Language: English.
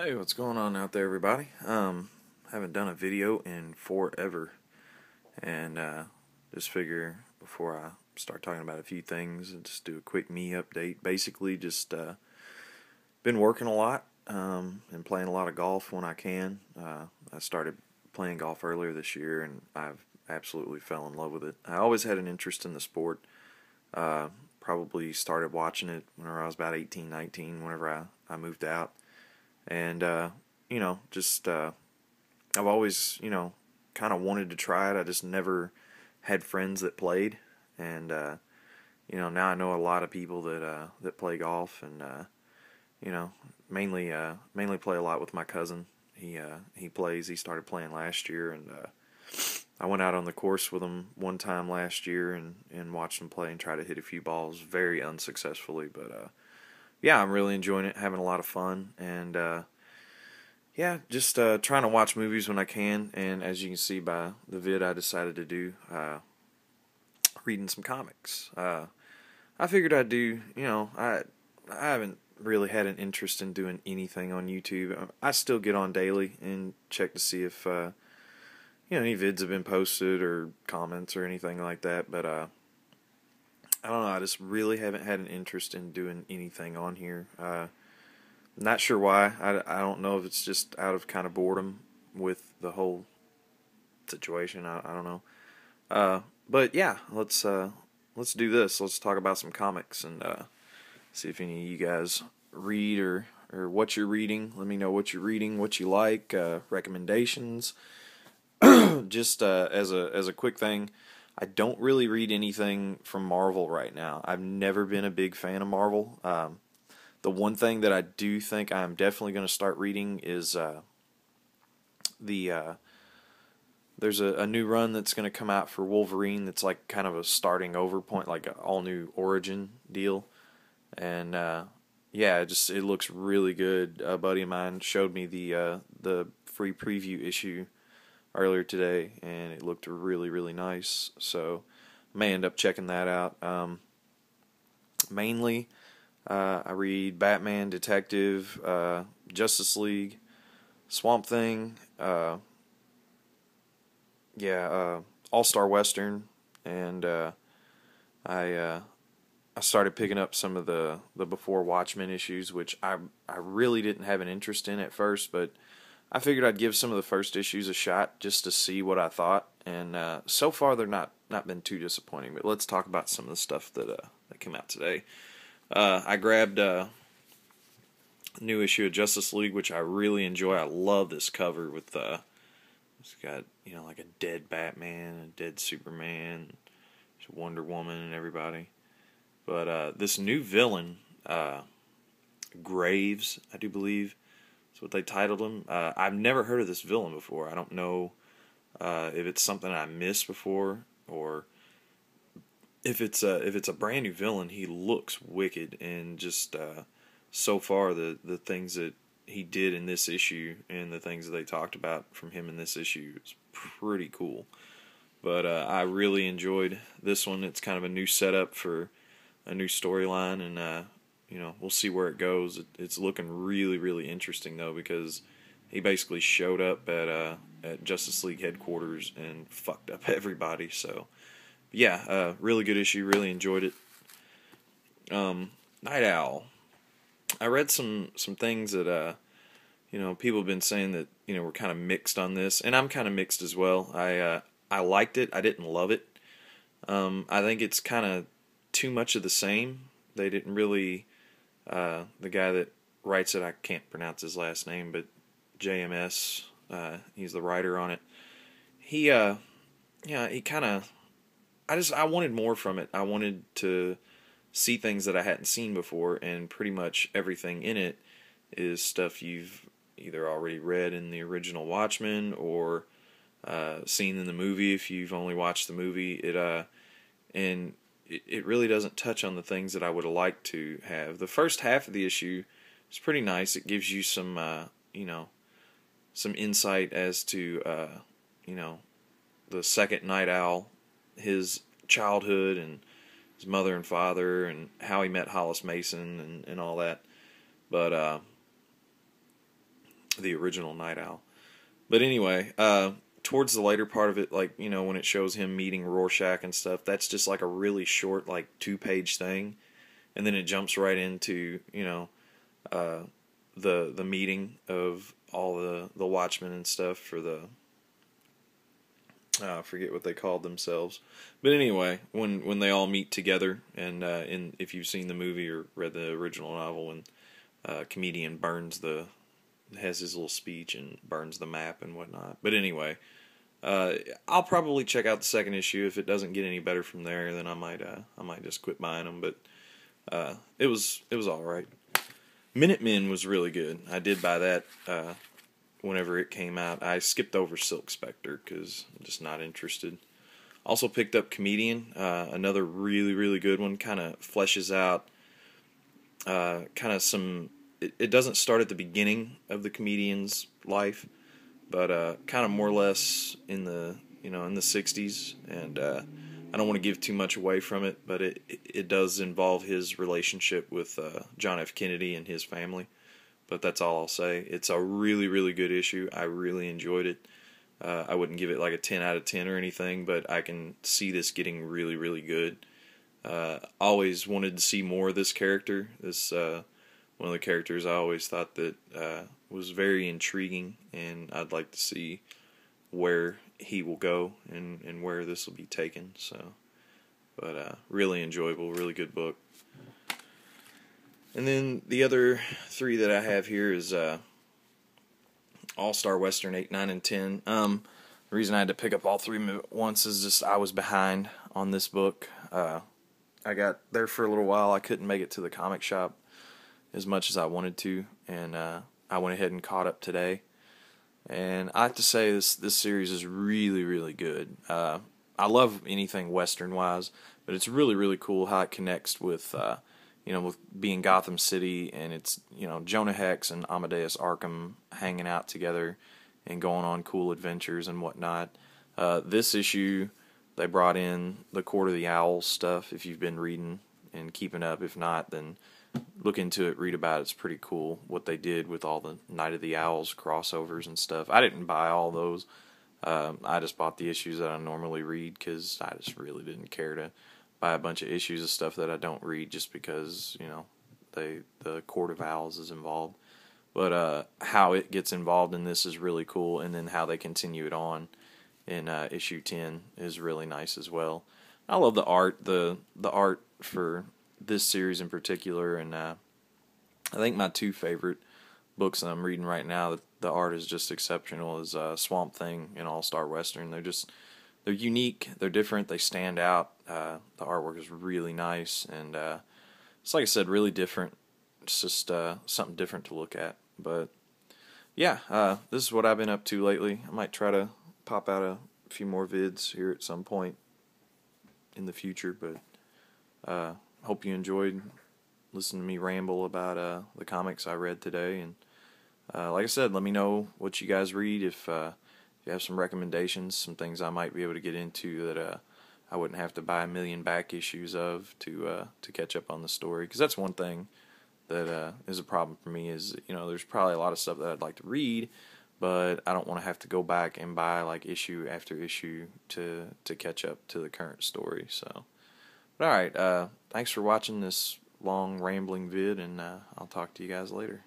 Hey, what's going on out there, everybody? Haven't done a video in forever, and just figure before I start talking about a few things, just do a quick me update. Basically, just been working a lot, and playing a lot of golf when I can. I started playing golf earlier this year, and I've absolutely fell in love with it. I always had an interest in the sport. Probably started watching it whenever I was about 18, 19, whenever I moved out. And just I've always kind of wanted to try it. I just never had friends that played, and now I know a lot of people that play golf, and mainly play a lot with my cousin. He plays. He started playing last year, and I went out on the course with him one time last year and watched him play and try to hit a few balls very unsuccessfully, but yeah, I'm really enjoying it, having a lot of fun, and yeah, just trying to watch movies when I can. And as you can see by the vid I decided to do, reading some comics. I figured I'd do, I haven't really had an interest in doing anything on YouTube. I still get on daily and check to see if any vids have been posted or comments or anything like that, but I don't know, I just really haven't had an interest in doing anything on here. Not sure why. I don't know if it's just out of kind of boredom with the whole situation. I don't know. But yeah, let's do this. Let's talk about some comics and see if any of you guys read or what you're reading. Let me know what you're reading, what you like, recommendations. Just as a quick thing, I don't really read anything from Marvel right now. I've never been a big fan of Marvel. The one thing that I do think I'm definitely going to start reading is there's a new run that's going to come out for Wolverine that's like kind of a starting over point, like an all new origin deal, and yeah, it looks really good. A buddy of mine showed me the free preview issue earlier today, and it looked really nice. So I may end up checking that out. Mainly, I read Batman, Detective, Justice League, Swamp Thing, All-Star Western, and I started picking up some of the Before Watchmen issues, which I really didn't have an interest in at first, but I figured I'd give some of the first issues a shot just to see what I thought, and so far they're not been too disappointing. But let's talk about some of the stuff that came out today. I grabbed a new issue of Justice League, which I really enjoy. I love this cover with it's got like a dead Batman, a dead Superman, Wonder Woman, and everybody. But this new villain, Graves, I do believe, is what they titled him. I've never heard of this villain before. I don't know if it's something I missed before or if it's a brand new villain. He looks wicked, and just so far the things that he did in this issue and the things that they talked about from him in this issue is pretty cool. But I really enjoyed this one. It's kind of a new setup for a new storyline, and we'll see where it goes. It's looking really interesting though, because he basically showed up at Justice League headquarters and fucked up everybody. So yeah, really good issue. Really enjoyed it. Night Owl. I read some things that people have been saying that we're kind of mixed on this, and I'm kind of mixed as well. I liked it. I didn't love it. I think it's kind of too much of the same. They didn't really. The guy that writes it, I can't pronounce his last name, but JMS. He's the writer on it. He kind of. I wanted more from it. I wanted to see things that I hadn't seen before, and pretty much everything in it is stuff you've either already read in the original Watchmen or seen in the movie if you've only watched the movie. It really doesn't touch on the things that I would have liked to have. The first half of the issue is pretty nice. It gives you some some insight as to the second Night Owl, his childhood and his mother and father, and how he met Hollis Mason and all that. But the original Night Owl. But anyway, towards the later part of it, like, you know, when it shows him meeting Rorschach and stuff, that's just like a really short, like 2-page thing, and then it jumps right into, you know, the meeting of all the Watchmen and stuff for the I forget what they called themselves, but anyway, when they all meet together, and if you've seen the movie or read the original novel, when comedian has his little speech and burns the map and whatnot. But anyway, I'll probably check out the second issue. If it doesn't get any better from there, then I might just quit buying them. But it was all right. Minutemen was really good. I did buy that whenever it came out. I skipped over Silk Spectre because I'm just not interested. Also picked up Comedian, another really, really good one. Kind of fleshes out kind of some... It doesn't start at the beginning of the comedian's life, but kind of more or less in the 60s, and I don't want to give too much away from it, but it does involve his relationship with John F. Kennedy and his family. But that's all I'll say. It's a really, really good issue. I really enjoyed it. I wouldn't give it like a 10 out of 10 or anything, but I can see this getting really, really good. Always wanted to see more of this character. This one of the characters I always thought that was very intriguing, and I'd like to see where he will go and where this will be taken. So, but really enjoyable, really good book. And then the other 3 that I have here is All-Star Western 8, 9, and 10. The reason I had to pick up all 3 at once is just I was behind on this book. I got there for a little while. I couldn't make it to the comic shop as much as I wanted to, and I went ahead and caught up today. And I have to say this series is really, really good. I love anything Western-wise, but it's really, really cool how it connects with with being Gotham City, and it's, Jonah Hex and Amadeus Arkham hanging out together and going on cool adventures and whatnot. This issue, they brought in the Court of the Owls stuff, if you've been reading and keeping up. If not, then look into it, read about it. It's pretty cool what they did with all the Night of the Owls crossovers and stuff. I didn't buy all those. I just bought the issues that I normally read because I just really didn't care to buy a bunch of issues of stuff that I don't read just because, the Court of Owls is involved. But how it gets involved in this is really cool, and then how they continue it on in issue 10 is really nice as well. I love the art, the art for this series in particular, and I think my 2 favorite books that I'm reading right now, the art is just exceptional, is Swamp Thing and All-Star Western. They're unique, they're different, they stand out. The artwork is really nice, and it's, like I said, really different. It's just something different to look at. But yeah, this is what I've been up to lately. I might try to pop out a few more vids here at some point in the future, but hope you enjoyed listening to me ramble about the comics I read today. And like I said, let me know what you guys read. If you have some recommendations, some things I might be able to get into that I wouldn't have to buy a million back issues of to catch up on the story. Because that's one thing that is a problem for me is, there's probably a lot of stuff that I'd like to read, but I don't want to have to go back and buy like issue after issue to catch up to the current story. So, but alright, thanks for watching this long rambling vid, and I'll talk to you guys later.